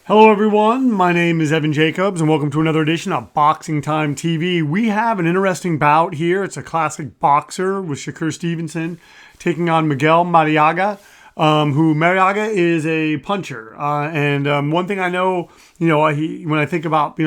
Hello everyone, my name is Evan Jacobs and welcome to another edition of BoxingTime TV. We have an interesting bout here. It's a classic boxer with Shakur Stevenson taking on Miguel Marriaga, who Marriaga is a puncher. And one thing I know, when I think about,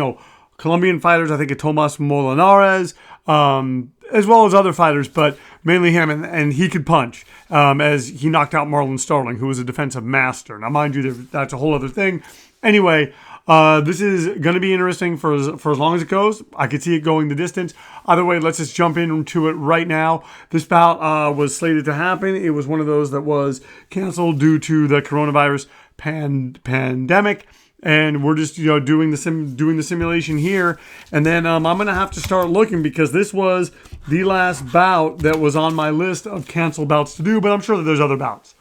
Colombian fighters, I think of Tomas Molinares, as well as other fighters, but mainly him, and he could punch, as he knocked out Marlon Starling, who was a defensive master. Now, mind you, that's a whole other thing. Anyway, this is going to be interesting for as long as it goes. I could see it going the distance. Either way, let's just jump into it right now. This bout was slated to happen. It was one of those that was canceled due to the coronavirus pandemic. And we're just doing the simulation here, and then I'm gonna have to start looking because this was the last bout that was on my list of canceled bouts to do. But I'm sure that there's other bouts.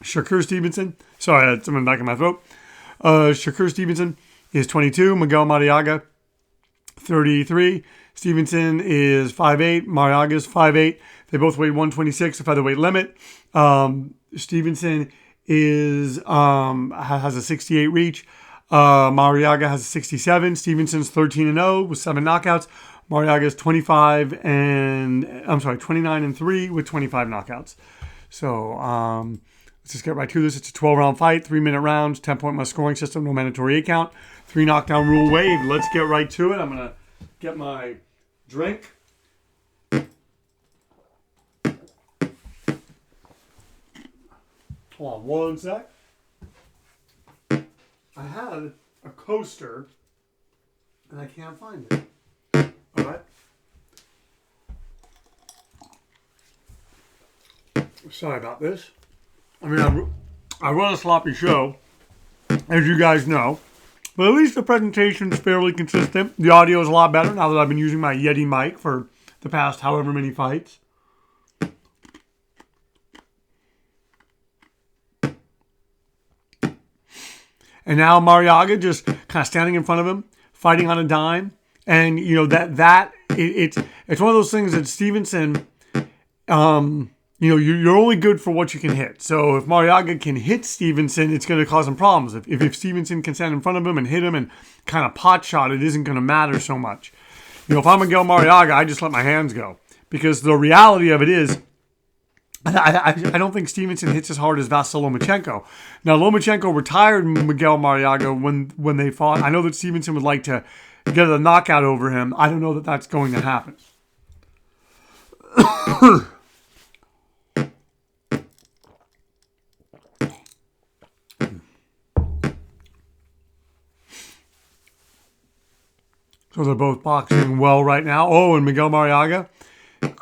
Shakur Stevenson. Sorry, I had something back in my throat. Shakur Stevenson is 22. Miguel Marriaga, 33. Stevenson is 5'8". Marriaga is 5'8". They both weigh 126, the featherweight limit. Stevenson has a 68 reach. Marriaga has a 67. Stevenson's 13-0 with 7 knockouts. Marriaga's 29-3 with 25 knockouts. So let's just get right to this. It's a 12-round fight, 3-minute rounds, 10-point my scoring system, no mandatory 8-count, 3 knockdown rule waived. Let's get right to it. I'm gonna get my drink. Hold on one sec. I had a coaster and I can't find it. All right. Sorry about this. I mean, I run a sloppy show, as you guys know, but at least the presentation's fairly consistent. The audio is a lot better now that I've been using my Yeti mic for the past however many fights. And now Marriaga just kind of standing in front of him, fighting on a dime. And, it's one of those things that Stevenson, you're only good for what you can hit. So if Marriaga can hit Stevenson, it's going to cause him problems. If Stevenson can stand in front of him and hit him and kind of pot shot, it isn't going to matter so much. If I'm Miguel Marriaga, I just let my hands go. Because the reality of it is, I don't think Stevenson hits as hard as Vasily Lomachenko. Now, Lomachenko retired Miguel Marriaga when they fought. I know that Stevenson would like to get a knockout over him. I don't know that that's going to happen. So they're both boxing well right now. Oh, and Miguel Marriaga,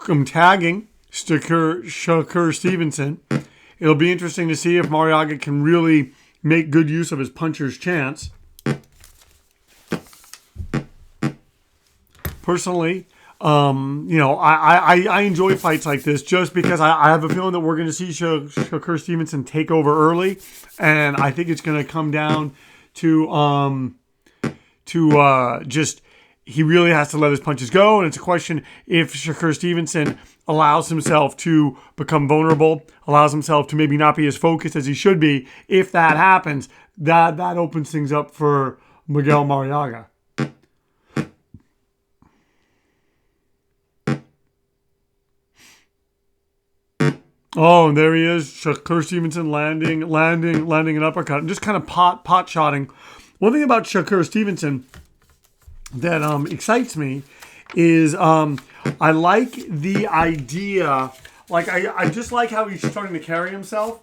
I'm tagging Shakur Stevenson. It'll be interesting to see if Marriaga can really make good use of his puncher's chance. Personally, I enjoy fights like this just because I have a feeling that we're going to see Shakur Stevenson take over early, and I think it's going to come down to just he really has to let his punches go, and it's a question if Shakur Stevenson allows himself to become vulnerable, allows himself to maybe not be as focused as he should be. If that happens, that opens things up for Miguel Marriaga. Oh, and there he is, Shakur Stevenson landing an uppercut, and just kind of pot shotting. One thing about Shakur Stevenson that excites me is I like the idea, I just like how he's starting to carry himself.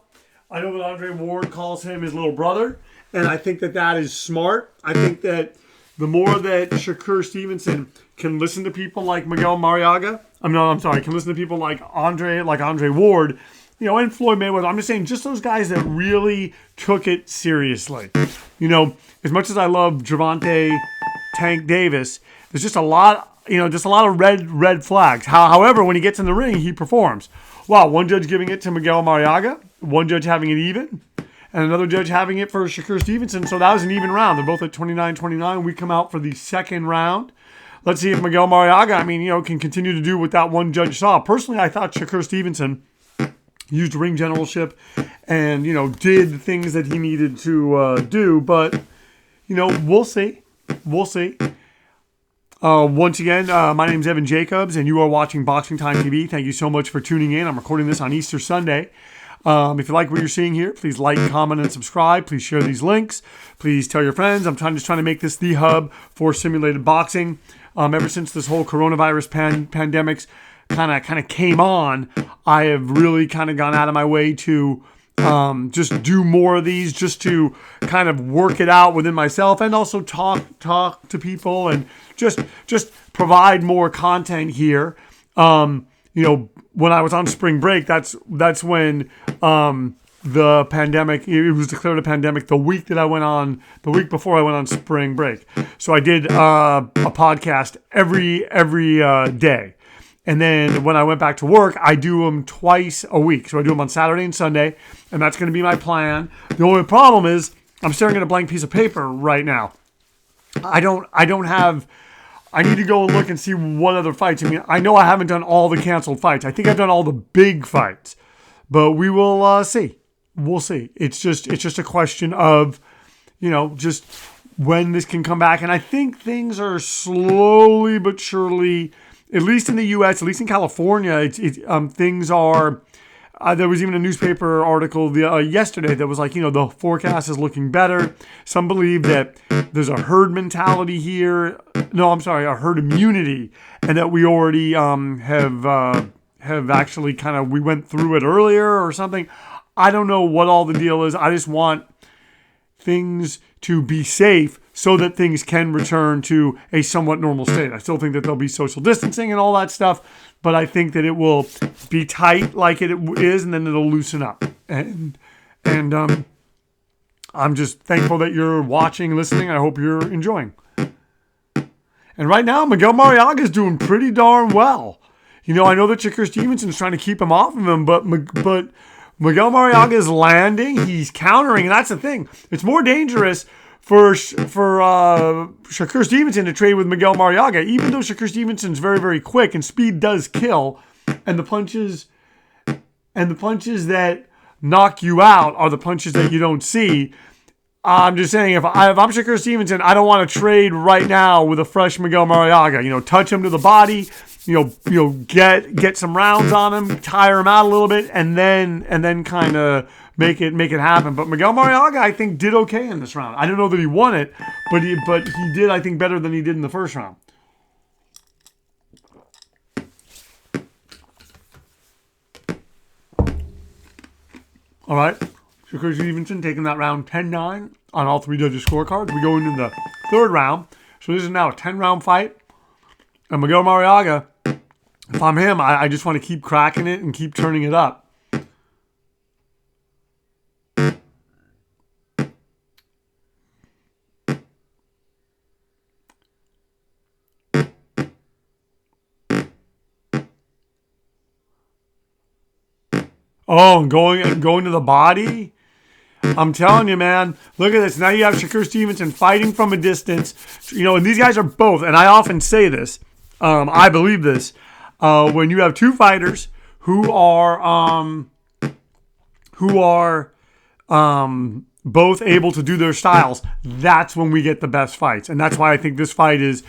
I know that Andre Ward calls him his little brother, and I think that is smart. I think that the more that Shakur Stevenson can listen to people like Miguel Marriaga, can listen to people like Andre Ward, and Floyd Mayweather. I'm just saying, just those guys that really took it seriously. As much as I love Gervonta Tank Davis, there's just a lot of red flags. However, when he gets in the ring, he performs. Wow, one judge giving it to Miguel Marriaga, one judge having it even, and another judge having it for Shakur Stevenson. So that was an even round. They're both at 29-29. We come out for the second round. Let's see if Miguel Marriaga, can continue to do what that one judge saw. Personally, I thought Shakur Stevenson used ring generalship and, did things that he needed to do. But, we'll see. We'll see. Once again, my name is Evan Jacobs, and you are watching Boxing Time TV. Thank you so much for tuning in. I'm recording this on Easter Sunday. If you like what you're seeing here, please like, comment, and subscribe. Please share these links. Please tell your friends. I'm just trying to make this the hub for simulated boxing. Ever since this whole coronavirus pandemic kind of came on, I have really kind of gone out of my way to just do more of these, just to kind of work it out within myself, and also talk to people, and just provide more content here. When I was on spring break, that's when the pandemic, it was declared a pandemic the week before I went on spring break. So I did a podcast every day. And then when I went back to work, I do them twice a week. So I do them on Saturday and Sunday, and that's going to be my plan. The only problem is I'm staring at a blank piece of paper right now. I need to go and look and see what other fights. I mean, I know I haven't done all the canceled fights. I think I've done all the big fights, but we will see. We'll see. It's just a question of, just when this can come back. And I think things are slowly but surely, at least in the U.S., at least in California, things are. There was even a newspaper article yesterday that was like, the forecast is looking better. Some believe that there's a herd mentality here. No, I'm sorry, a herd immunity, and that we already have actually we went through it earlier or something. I don't know what all the deal is. I just want things to be safe so that things can return to a somewhat normal state. I still think that there'll be social distancing and all that stuff, but I think that it will be tight like it is, and then it'll loosen up. And I'm just thankful that you're watching and listening. I hope you're enjoying. And right now, Miguel Marriaga is doing pretty darn well. I know that Shakur Stevenson is trying to keep him off of him, but Miguel Marriaga is landing. He's countering, and that's the thing. It's more dangerous for Shakur Stevenson to trade with Miguel Marriaga, even though Shakur Stevenson's very, very quick and speed does kill, and the punches that knock you out are the punches that you don't see. I'm just saying, if I'm Shakur Stevenson, I don't want to trade right now with a fresh Miguel Marriaga. Touch him to the body, get some rounds on him, tire him out a little bit, and then kind of make it happen. But Miguel Marriaga, I think, did okay in this round. I don't know that he won it, but he did, I think, better than he did in the first round. All right, Shakur Stevenson taking that round 10-9 on all three judges' scorecards. We go into the third round. So this is now a 10-round fight. And Miguel Marriaga, if I'm him, I just want to keep cracking it and keep turning it up. Oh, and going to the body? I'm telling you, man. Look at this. Now you have Shakur Stevenson fighting from a distance. And these guys are both, and I often say this, I believe this, when you have two fighters who are both able to do their styles, that's when we get the best fights. And that's why I think this fight it's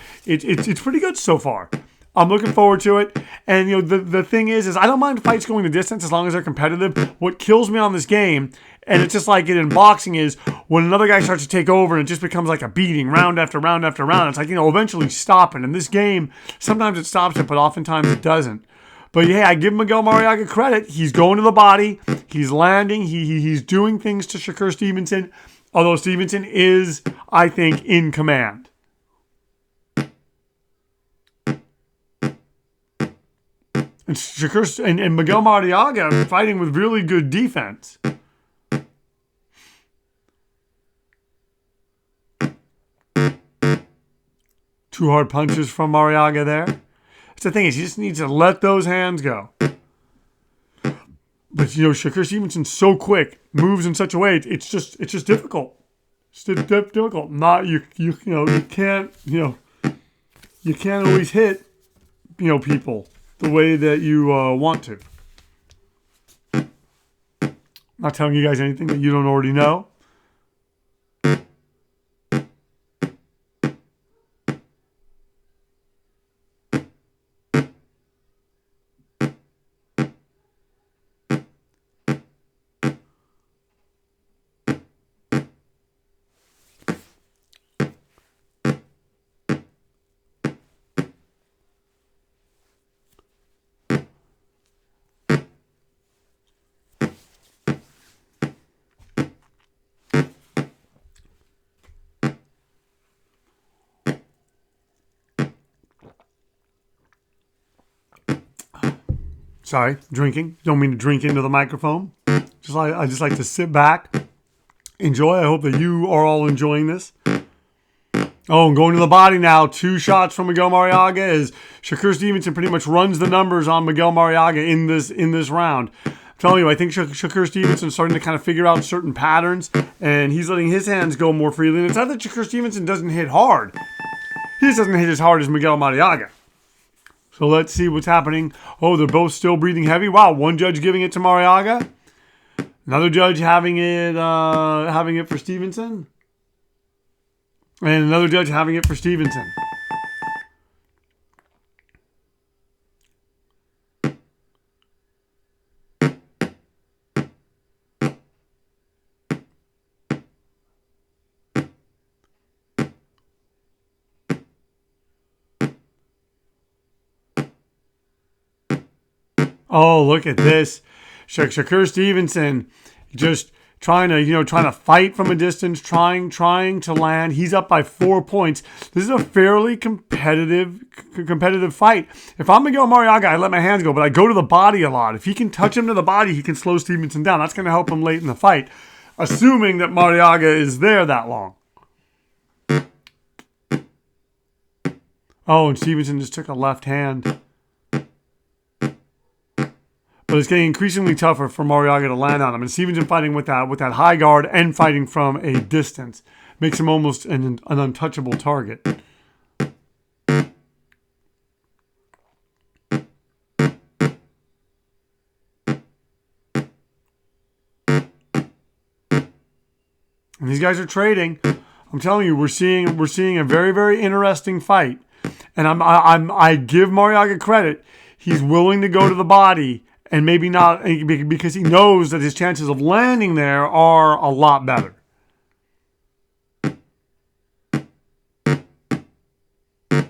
pretty good so far. I'm looking forward to it. And, the thing is I don't mind fights going the distance as long as they're competitive. What kills me on this game, and it's just like it in boxing, is when another guy starts to take over and it just becomes like a beating round after round after round. It's like, eventually stop it. And this game, sometimes it stops it, but oftentimes it doesn't. But yeah, I give Miguel Marriaga credit. He's going to the body. He's landing. He's doing things to Shakur Stevenson, although Stevenson is, I think, in command. And Shakur and Miguel Marriaga fighting with really good defense. Two hard punches from Marriaga there. That's the thing, is he just needs to let those hands go. But Shakur Stevenson's so quick, moves in such a way, it's just difficult. It's difficult. You can't always hit people the way that you want to. Not telling you guys anything that you don't already know. Sorry, drinking. Don't mean to drink into the microphone. I just like to sit back, enjoy. I hope that you are all enjoying this. Oh, and going to the body now. 2 shots from Miguel Marriaga as Shakur Stevenson pretty much runs the numbers on Miguel Marriaga in this round. I'm telling you, I think Shakur Stevenson's starting to kind of figure out certain patterns, and he's letting his hands go more freely. And it's not that Shakur Stevenson doesn't hit hard. He just doesn't hit as hard as Miguel Marriaga. So let's see what's happening. Oh, they're both still breathing heavy. Wow, one judge giving it to Marriaga. Another judge having it for Stevenson. And another judge having it for Stevenson. Oh, look at this. Shakur Stevenson just trying to fight from a distance, trying to land. He's up by 4 points. This is a fairly competitive fight. If I'm Miguel Marriaga, I let my hands go, but I go to the body a lot. If he can touch him to the body, he can slow Stevenson down. That's going to help him late in the fight, assuming that Marriaga is there that long. Oh, and Stevenson just took a left hand. But it's getting increasingly tougher for Marriaga to land on him. And Stevenson fighting with that high guard and fighting from a distance makes him almost an untouchable target. And these guys are trading. I'm telling you, we're seeing a very, very interesting fight. And I give Marriaga credit. He's willing to go to the body. And maybe not, because he knows that his chances of landing there are a lot better. It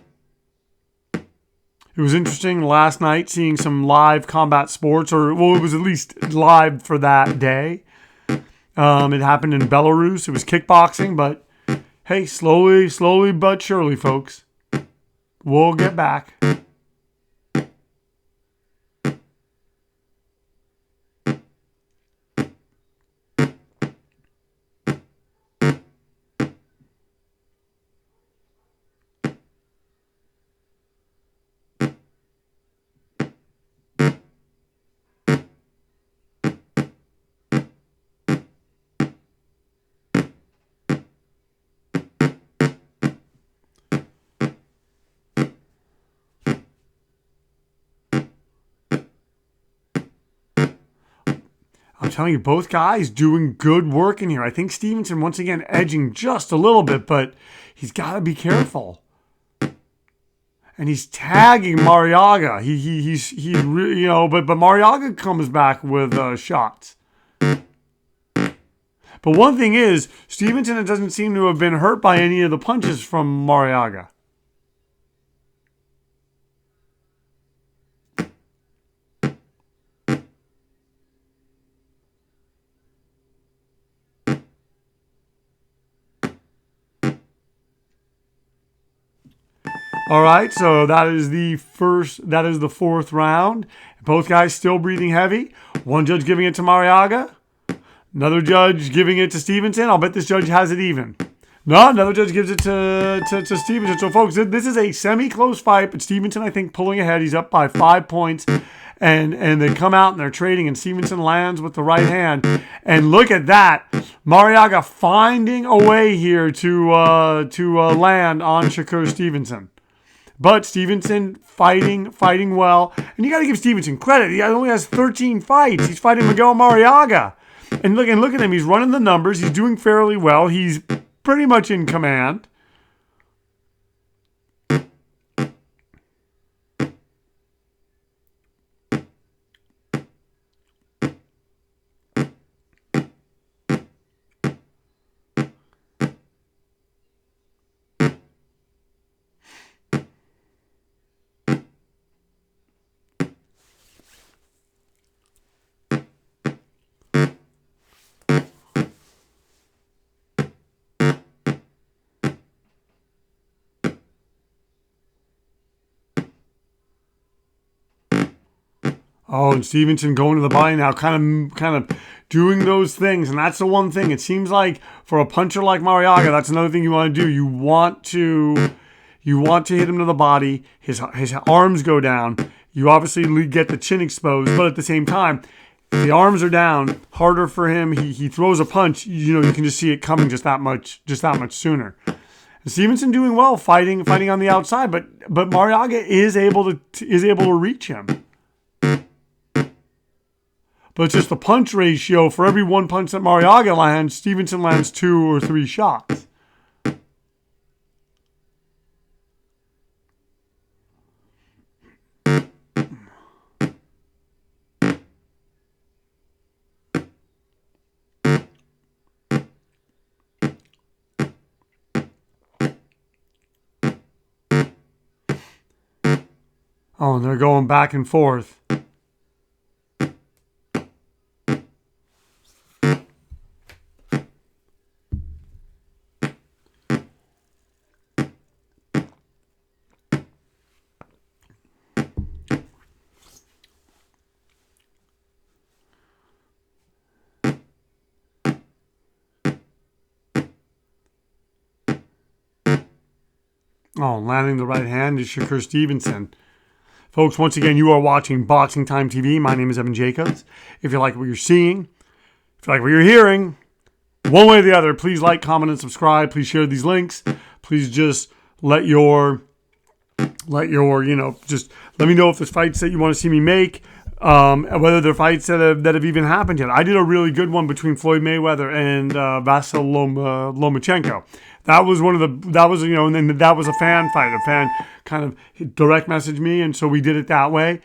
was interesting last night seeing some live combat sports, it was at least live for that day. It happened in Belarus. It was kickboxing, but hey, slowly but surely, folks, we'll get back. I'm telling you, both guys doing good work in here. I think Stevenson, once again, edging just a little bit, but he's got to be careful. And he's tagging Marriaga. But Marriaga comes back with shots. But one thing is, Stevenson doesn't seem to have been hurt by any of the punches from Marriaga. All right, so that is the 4th round. Both guys still breathing heavy. One judge giving it to Marriaga. Another judge giving it to Stevenson. I'll bet this judge has it even. No, another judge gives it to Stevenson. So, folks, this is a semi-close fight, but Stevenson, I think, pulling ahead. He's up by 5 points. And they come out and they're trading, and Stevenson lands with the right hand. And look at that. Marriaga finding a way here to land on Shakur Stevenson. But Stevenson fighting well. And you got to give Stevenson credit. He only has 13 fights. He's fighting Miguel Marriaga. And look at him. He's running the numbers. He's doing fairly well. He's pretty much in command. Oh, and Stevenson going to the body now, kind of doing those things, and that's the one thing. It seems like for a puncher like Marriaga, that's another thing you want to do. You want to hit him to the body. His arms go down. You obviously get the chin exposed, but at the same time, if the arms are down, harder for him. He throws a punch. You can just see it coming just that much sooner. And Stevenson doing well, fighting on the outside, but Marriaga is able to reach him. But it's just the punch ratio. For every one punch that Marriaga lands, Stevenson lands 2 or 3 shots. Oh, and they're going back and forth. Oh, landing the right hand is Shakur Stevenson. Folks, once again, you are watching Boxing Time TV. My name is Evan Jacobs. If you like what you're seeing, if you like what you're hearing, one way or the other, please like, comment, and subscribe. Please share these links. Please just let me know if there's fights that you want to see me make, whether they're fights that have even happened yet. I did a really good one between Floyd Mayweather and Vasyl Lomachenko. That was and then that was a fan fight. A fan kind of direct messaged me, and so we did it that way.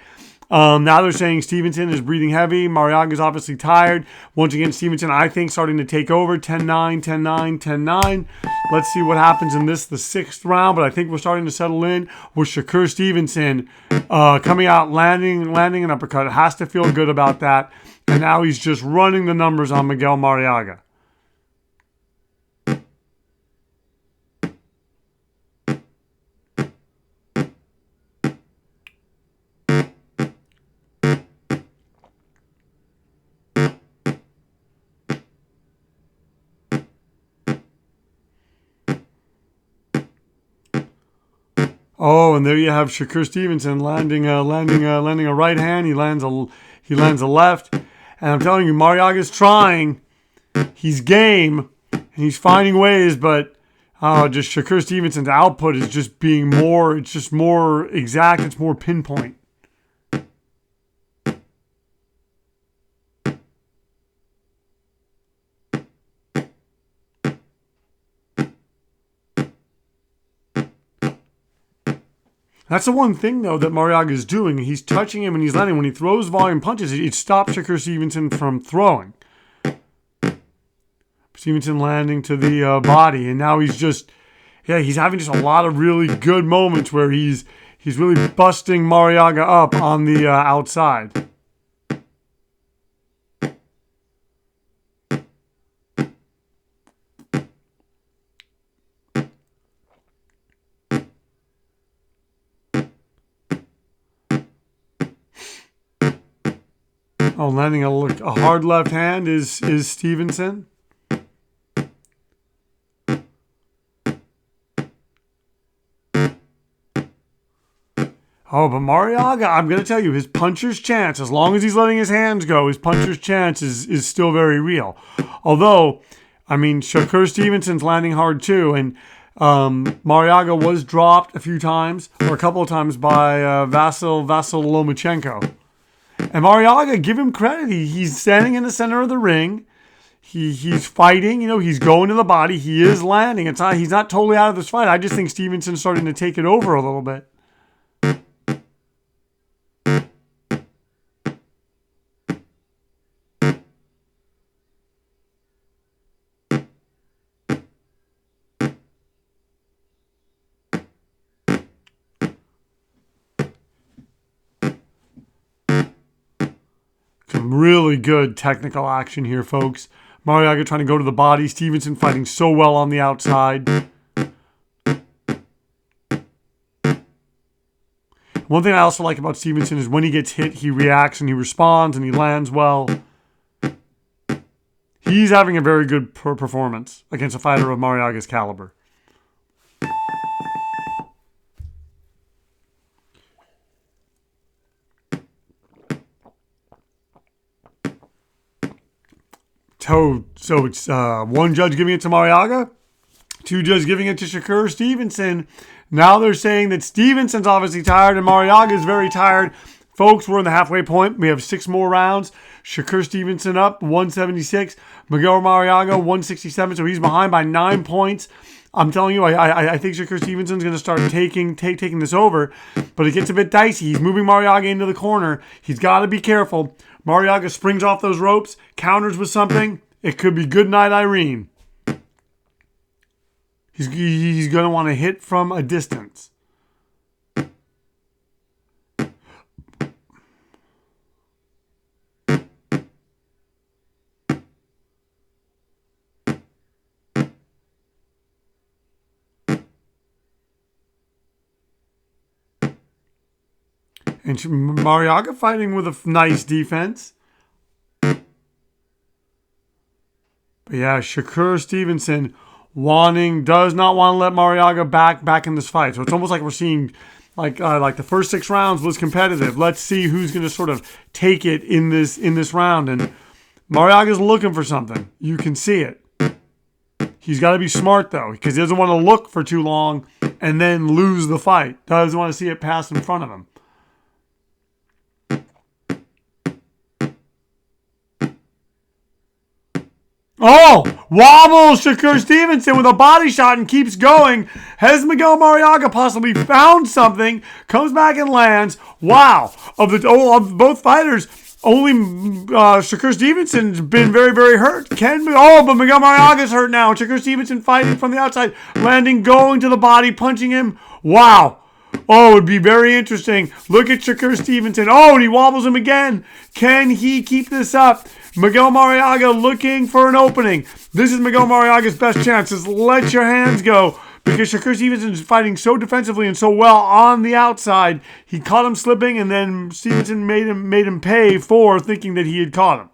Now they're saying Stevenson is breathing heavy. Marriaga's obviously tired. Once again, Stevenson, I think, starting to take over. 10-9, 10-9, 10-9. Let's see what happens in this, the 6th round. But I think we're starting to settle in with Shakur Stevenson coming out, landing an uppercut. It has to feel good about that. And now he's just running the numbers on Miguel Marriaga. Oh, and there you have Shakur Stevenson landing a right hand. He lands a left, and I'm telling you, Marriaga's trying. He's game, and he's finding ways, but just Shakur Stevenson's output is just being more. It's just more exact. It's more pinpoint. That's the one thing, though, that Marriaga is doing. He's touching him and he's landing. When he throws volume punches, it stops Shakur Stevenson from throwing. Stevenson landing to the body, and now he's having just a lot of really good moments where he's really busting Marriaga up on the outside. Oh, landing a hard left hand is Stevenson. Oh, but Marriaga, I'm going to tell you, his puncher's chance, as long as he's letting his hands go, his puncher's chance is still very real. Although, I mean, Shakur Stevenson's landing hard too, and Marriaga was dropped a few times, or a couple of times by Vasyl Lomachenko. And Marriaga, give him credit. He's standing in the center of the ring. He's fighting, he's going to the body. He is landing. He's not totally out of this fight. I just think Stevenson's starting to take it over a little bit. Some really good technical action here, folks. Marriaga trying to go to the body. Stevenson fighting so well on the outside. One thing I also like about Stevenson is when he gets hit, he reacts and he responds and he lands well. He's having a very good performance against a fighter of Marriaga's caliber. So it's one judge giving it to Marriaga, two judges giving it to Shakur Stevenson. Now they're saying that Stevenson's obviously tired and Marriaga is very tired. Folks, we're in the halfway point. We have 6 more rounds. Shakur Stevenson up 176. Miguel Marriaga 167. So he's behind by 9 points. I'm telling you, I think Shakur Stevenson's going to start taking this over, but it gets a bit dicey. He's moving Marriaga into the corner. He's got to be careful. Marriaga springs off those ropes, counters with something. It could be good night, Irene. He's going to want to hit from a distance. And Marriaga fighting with a nice defense. But yeah, Shakur Stevenson does not want to let Marriaga back in this fight. So it's almost like we're seeing like the first 6 rounds was competitive. Let's see who's going to sort of take it in this round. And Marriaga's looking for something. You can see it. He's got to be smart though, because he doesn't want to look for too long and then lose the fight. Doesn't want to see it pass in front of him. Oh, wobbles Shakur Stevenson with a body shot and keeps going. Has Miguel Marriaga possibly found something? Comes back and lands. Wow. Of both fighters, only Shakur Stevenson's been very, very hurt. But Miguel Marriaga's hurt now. Shakur Stevenson fighting from the outside, landing, going to the body, punching him. Wow. Oh, it would be very interesting. Look at Shakur Stevenson. Oh, and he wobbles him again. Can he keep this up? Miguel Marriaga looking for an opening. This is Miguel Marriaga's best chance. Just let your hands go, because Shakur Stevenson is fighting so defensively and so well on the outside. He caught him slipping, and then Stevenson made him pay for thinking that he had caught him.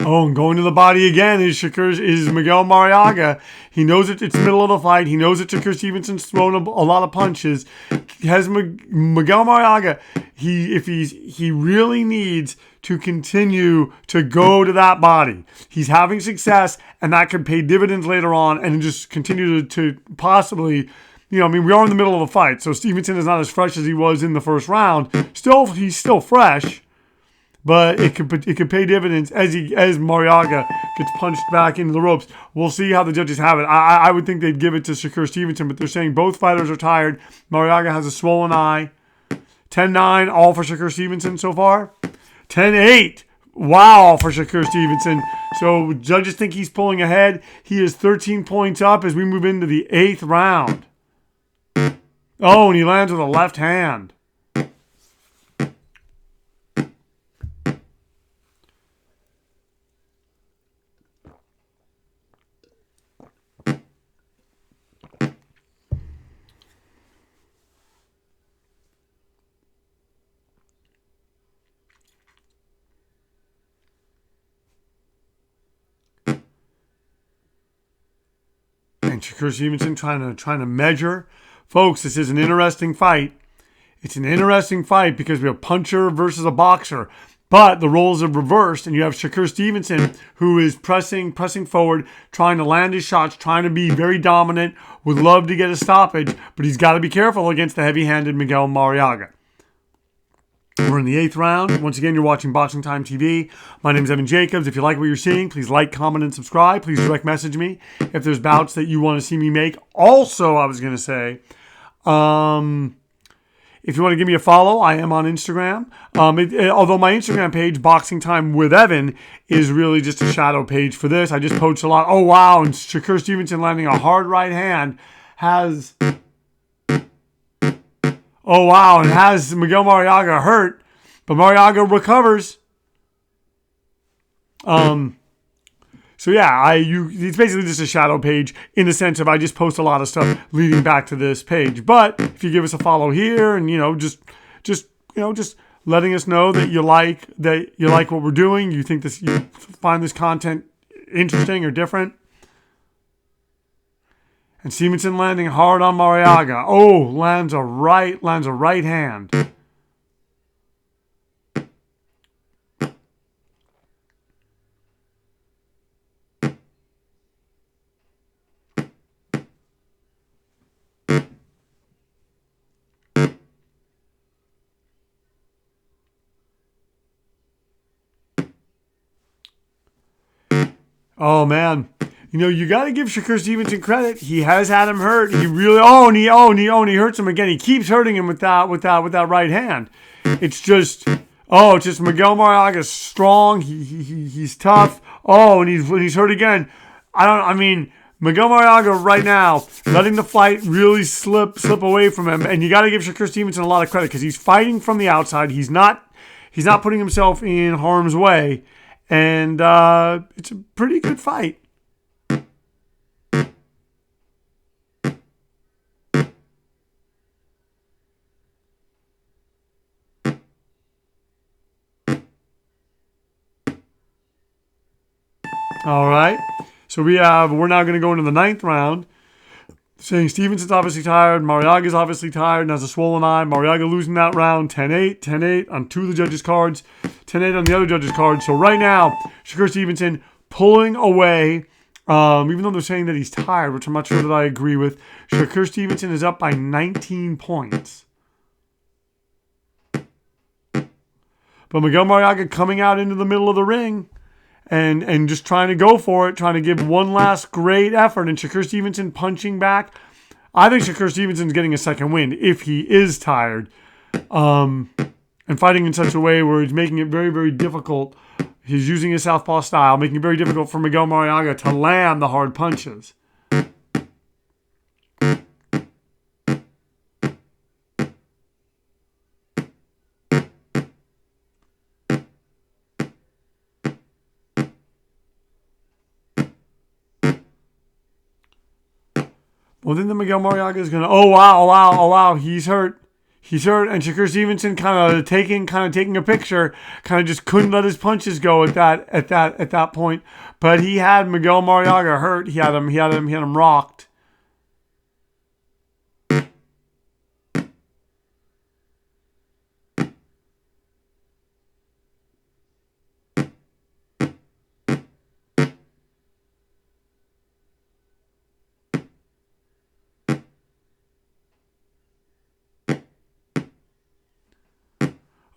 Oh, and going to the body again is Miguel Marriaga. He knows it's the middle of the fight. He knows that Shakur Stevenson's thrown a lot of punches. Has Miguel Marriaga, he really needs to continue to go to that body. He's having success, and that could pay dividends later on, and just continue to possibly, we are in the middle of a fight, so Stevenson is not as fresh as he was in the first round. He's still fresh. But it could pay dividends as Marriaga gets punched back into the ropes. We'll see how the judges have it. I would think they'd give it to Shakur Stevenson, but they're saying both fighters are tired. Marriaga has a swollen eye. 10-9, all for Shakur Stevenson so far. 10-8, wow, for Shakur Stevenson. So judges think he's pulling ahead. He is 13 points up as we move into the 8th round. Oh, and he lands with a left hand. And Shakur Stevenson trying to measure Folks, this is an interesting fight. It's an interesting fight because we have a puncher versus a boxer. But the roles are reversed, and you have Shakur Stevenson, who is pressing forward, trying to land his shots, trying to be very dominant, would love to get a stoppage, but he's got to be careful against the heavy-handed Miguel Marriaga. We're in the 8th round. Once again, you're watching Boxing Time TV. My name is Evan Jacobs. If you like what you're seeing, please like, comment, and subscribe. Please direct message me if there's bouts that you want to see me make. Also, I was going to say, if you want to give me a follow, I am on Instagram. Although my Instagram page, Boxing Time with Evan, is really just a shadow page for this. I just post a lot. Oh, wow. And Shakur Stevenson landing a hard right hand has... Oh, wow, and has Miguel Marriaga hurt, but Marriaga recovers. So yeah, it's basically just a shadow page in the sense of I just post a lot of stuff leading back to this page. But if you give us a follow here and just letting us know that you like what we're doing, you find this content interesting or different. And Stevenson landing hard on Marriaga. Oh, lands a right hand. Oh man. You got to give Shakur Stevenson credit. He has had him hurt. He really, and he hurts him again. He keeps hurting him with that right hand. It's just Miguel Marriaga's strong. He's tough. Oh, and he's hurt again. Miguel Marriaga right now letting the fight really slip away from him. And you got to give Shakur Stevenson a lot of credit because he's fighting from the outside. He's not putting himself in harm's way, and it's a pretty good fight. All right, so we're now going to go into the 9th round. Saying Stevenson's obviously tired, Marriaga's obviously tired and has a swollen eye. Marriaga losing that round 10-8, 10-8 on 2 of the judges' cards, 10-8 on the other judges' cards. So right now, Shakur Stevenson pulling away, even though they're saying that he's tired, which I'm not sure that I agree with. Shakur Stevenson is up by 19 points. But Miguel Marriaga coming out into the middle of the ring. And just trying to go for it, trying to give one last great effort. And Shakur Stevenson punching back. I think Shakur Stevenson's getting a second win if he is tired. And fighting in such a way where he's making it very, very difficult. He's using his southpaw style, making it very difficult for Miguel Marriaga to land the hard punches. Well, then the Miguel Marriaga is going to, oh, wow, he's hurt. He's hurt, and Shakur Stevenson kind of taking a picture, kind of just couldn't let his punches go at that point. But he had Miguel Marriaga hurt. He had him rocked.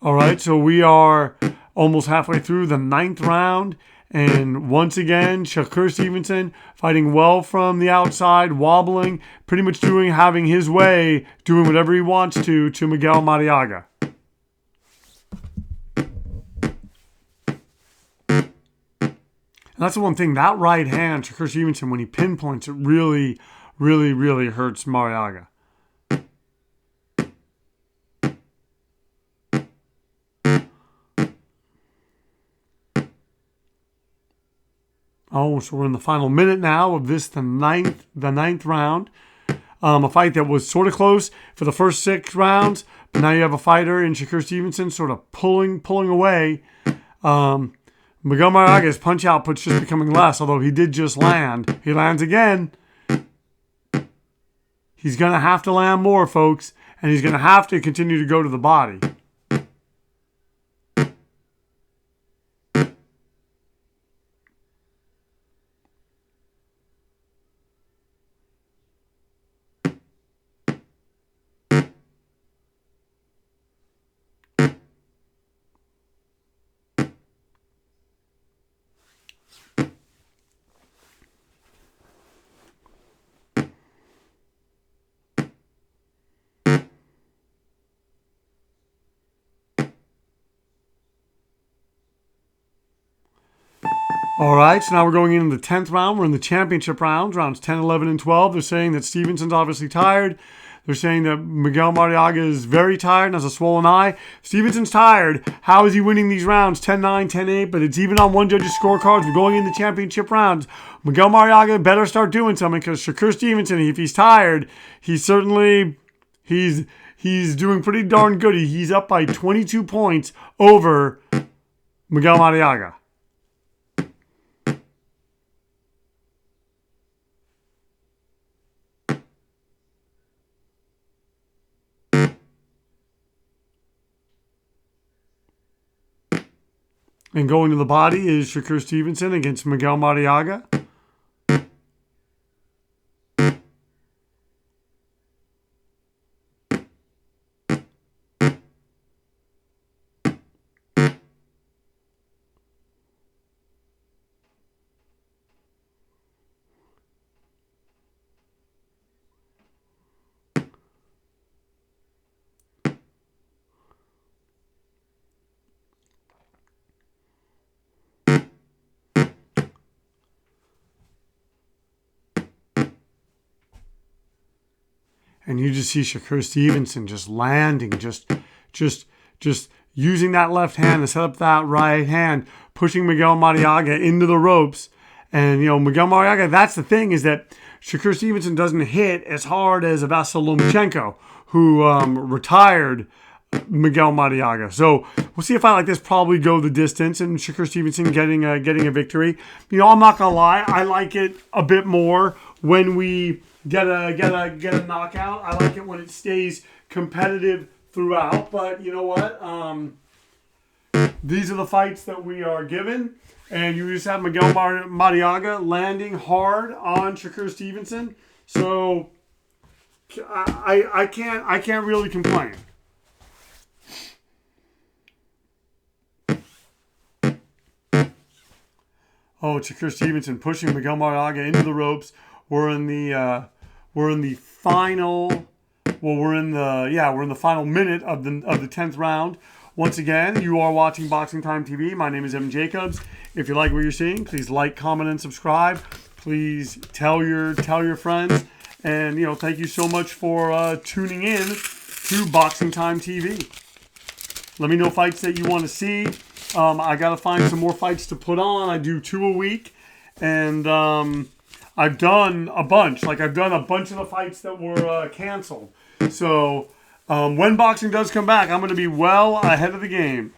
All right, so we are almost halfway through the 9th round. And once again, Shakur Stevenson fighting well from the outside, wobbling, pretty much having his way, doing whatever he wants to Miguel Marriaga. And that's the one thing, that right hand, Shakur Stevenson, when he pinpoints, it really, really, really hurts Marriaga. Oh, so we're in the final minute now of this, the ninth round. A fight that was sort of close for the first 6 rounds, but now you have a fighter in Shakur Stevenson sort of pulling away. Miguel Marriaga's punch output's just becoming less, although he did just land. He lands again. He's going to have to land more, folks, and he's going to have to continue to go to the body. All right, so now we're going into the 10th round. We're in the championship rounds, rounds 10, 11, and 12. They're saying that Stevenson's obviously tired. They're saying that Miguel Marriaga is very tired and has a swollen eye. Stevenson's tired. How is he winning these rounds? 10-9, 10-8, but it's even on one judge's scorecards. We're going into championship rounds. Miguel Marriaga better start doing something because Shakur Stevenson, if he's tired, he's certainly, he's doing pretty darn good. He's up by 22 points over Miguel Marriaga. And going to the body is Shakur Stevenson against Miguel Marriaga. And you just see Shakur Stevenson just landing, just using that left hand to set up that right hand, pushing Miguel Marriaga into the ropes. And, Miguel Marriaga, that's the thing, is that Shakur Stevenson doesn't hit as hard as Vasyl Lomachenko, who retired Miguel Marriaga. So we'll see a fight like this probably go the distance, and Shakur Stevenson getting a victory. I'm not gonna lie, I like it a bit more when we get a knockout. I like it when it stays competitive throughout. But you know what? These are the fights that we are given, and you just have Miguel Marriaga landing hard on Shakur Stevenson. So I can't really complain. Oh, Shakur Stevenson pushing Miguel Marriaga into the ropes. We're in the final. Well, we're in the final minute of the 10th round. Once again, you are watching Boxing Time TV. My name is Evan Jacobs. If you like what you're seeing, please like, comment, and subscribe. Please tell your friends. And thank you so much for tuning in to Boxing Time TV. Let me know fights that you want to see. I got to find some more fights to put on. I do 2 a week. And I've done a bunch. I've done a bunch of the fights that were canceled. So when boxing does come back, I'm going to be well ahead of the game.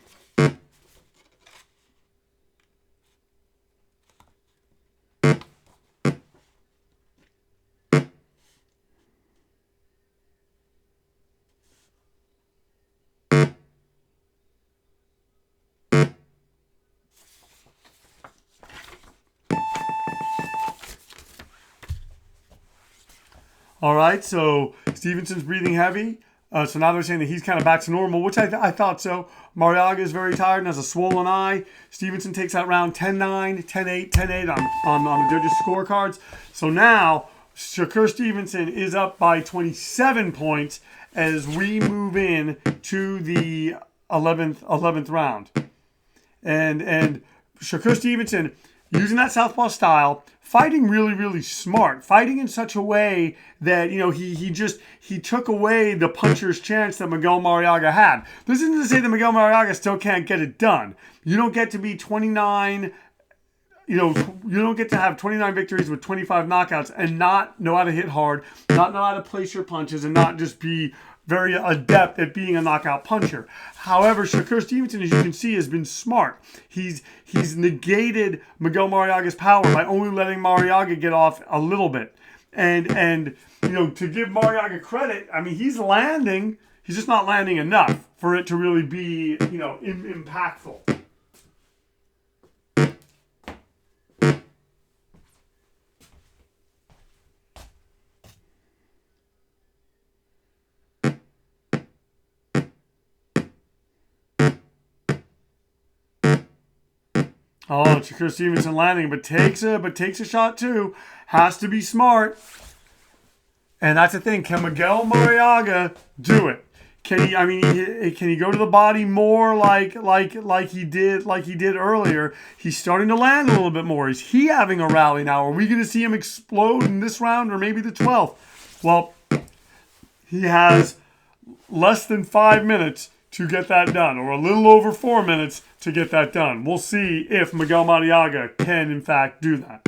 All right, so Stevenson's breathing heavy. So now they're saying that he's kind of back to normal, which I thought so. Marriaga is very tired and has a swollen eye. Stevenson takes that round 10-9, 10-8, 10-8 on the judges' scorecards. So now Shakur Stevenson is up by 27 points as we move in to the 11th round. And Shakur Stevenson, using that southpaw style, fighting really, really smart. Fighting in such a way that, he took away the puncher's chance that Miguel Marriaga had. This isn't to say that Miguel Marriaga still can't get it done. You don't get to be 29, you don't get to have 29 victories with 25 knockouts and not know how to hit hard, not know how to place your punches, and not just be very adept at being a knockout puncher. However, Shakur Stevenson, as you can see, has been smart. He's negated Miguel Marriaga's power by only letting Marriaga get off a little bit. And to give Marriaga credit, I mean, he's landing. He's just not landing enough for it to really be, impactful. Oh, Shakur Stevenson landing, but takes a shot too. Has to be smart. And that's the thing. Can Miguel Marriaga do it? Can he? I mean, can he go to the body more like he did earlier? He's starting to land a little bit more. Is he having a rally now? Are we going to see him explode in this round or maybe the 12th? Well, he has less than 5 minutes to get that done, or a little over 4 minutes to get that done. We'll see if Miguel Marriaga can, in fact, do that.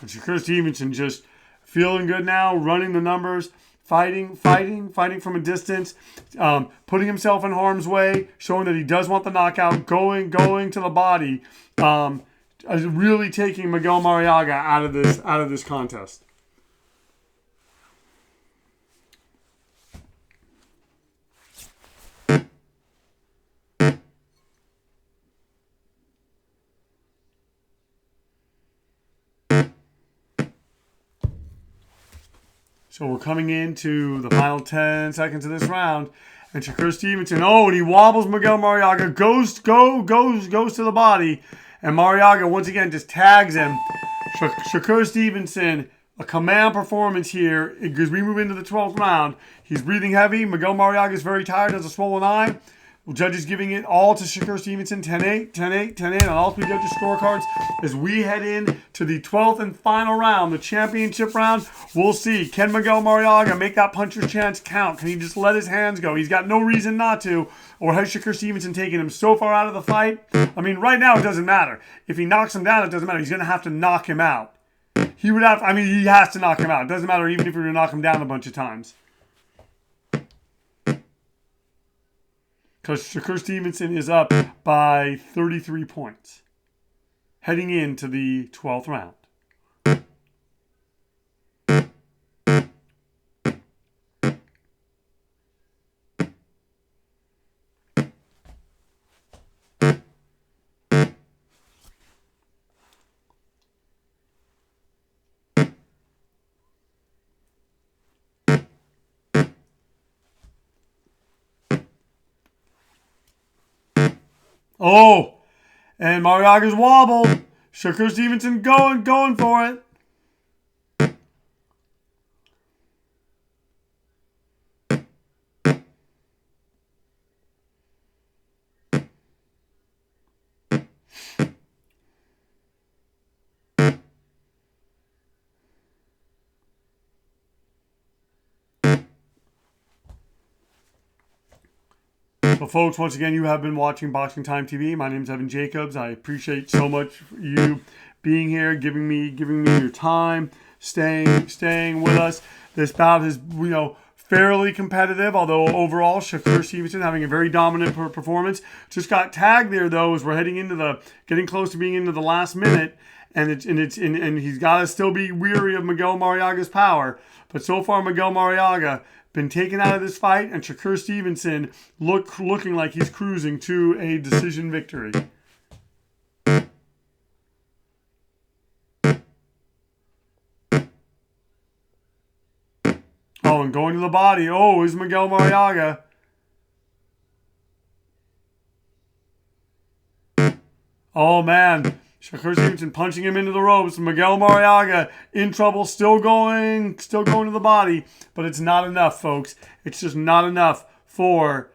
And Shakur Stevenson just feeling good now, running the numbers, fighting from a distance, putting himself in harm's way, showing that he does want the knockout, going to the body, really taking Miguel Marriaga out of this contest. So we're coming into the final 10 seconds of this round. And Shakur Stevenson, and he wobbles Miguel Marriaga, goes to the body. And Marriaga, once again, just tags him. Shakur Stevenson, a command performance here. Because we move into the 12th round. He's breathing heavy. Miguel Marriaga is very tired, has a swollen eye. Judges giving it all to Shakur Stevenson, 10-8, 10-8, 10-8 on all three judges' scorecards. As we head in to the 12th and final round, the championship round, we'll see. Can Miguel Marriaga make that puncher's chance count? Can he just let his hands go? He's got no reason not to. Or has Shakur Stevenson taken him so far out of the fight? I mean, right now it doesn't matter. If he knocks him down, it doesn't matter. He's going to have to knock him out. He has to knock him out. It doesn't matter even if you're going to knock him down a bunch of times. Because Shakur Stevenson is up by 33 points heading into the 12th round. Oh, and Marriaga's wobbled. Shakur Stevenson going for it. So, folks, once again, you have been watching Boxing Time TV. My name is Evan Jacobs. I appreciate so much you being here, giving me your time, staying with us. This bout is, fairly competitive, although overall Shakur Stevenson having a very dominant performance. Just got tagged there though as we're getting close to being into the last minute, and he's got to still be weary of Miguel Marriaga's power. But so far, Miguel Marriaga been taken out of this fight, and Shakur Stevenson looking like he's cruising to a decision victory. Oh, and going to the body. Oh, is Miguel Marriaga. Oh, man. Shakur Stevenson punching him into the ropes. Miguel Marriaga in trouble, still going to the body, but it's not enough, folks. It's just not enough for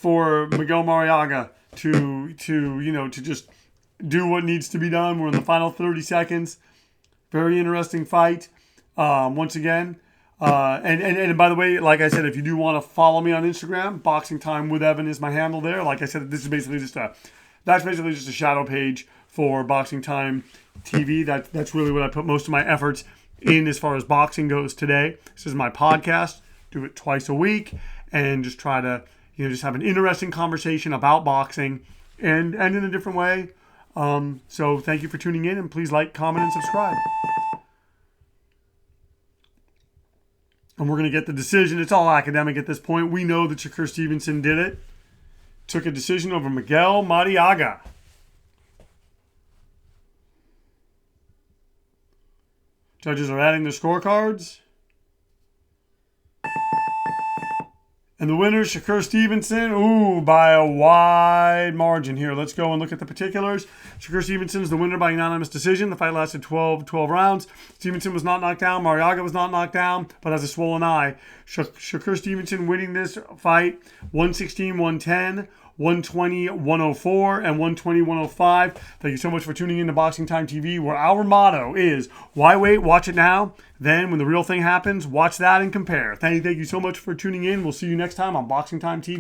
Miguel Marriaga to just do what needs to be done. We're in the final 30 seconds. Very interesting fight. Once again. And by the way, like I said, if you do want to follow me on Instagram, Boxing Time with Evan is my handle there. Like I said, this is basically that's basically just a shadow page for Boxing Time TV. That's really what I put most of my efforts in as far as boxing goes today. This is my podcast. Do it twice a week and just try to, just have an interesting conversation about boxing and in a different way. So thank you for tuning in, and please like, comment, and subscribe. And we're going to get the decision. It's all academic at this point. We know that Shakur Stevenson did it. Took a decision over Miguel Marriaga. Judges are adding their scorecards. And the winner, Shakur Stevenson, by a wide margin here. Let's go and look at the particulars. Shakur Stevenson is the winner by unanimous decision. The fight lasted 12 rounds. Stevenson was not knocked down. Marriaga was not knocked down, but has a swollen eye. Shakur Stevenson winning this fight, 116-110, 120-104, and 120-105. Thank you so much for tuning in to Boxing Time TV, where our motto is, why wait, watch it now. Then when the real thing happens, watch that and compare. Thank you so much for tuning in. We'll see you next time on Boxing Time TV.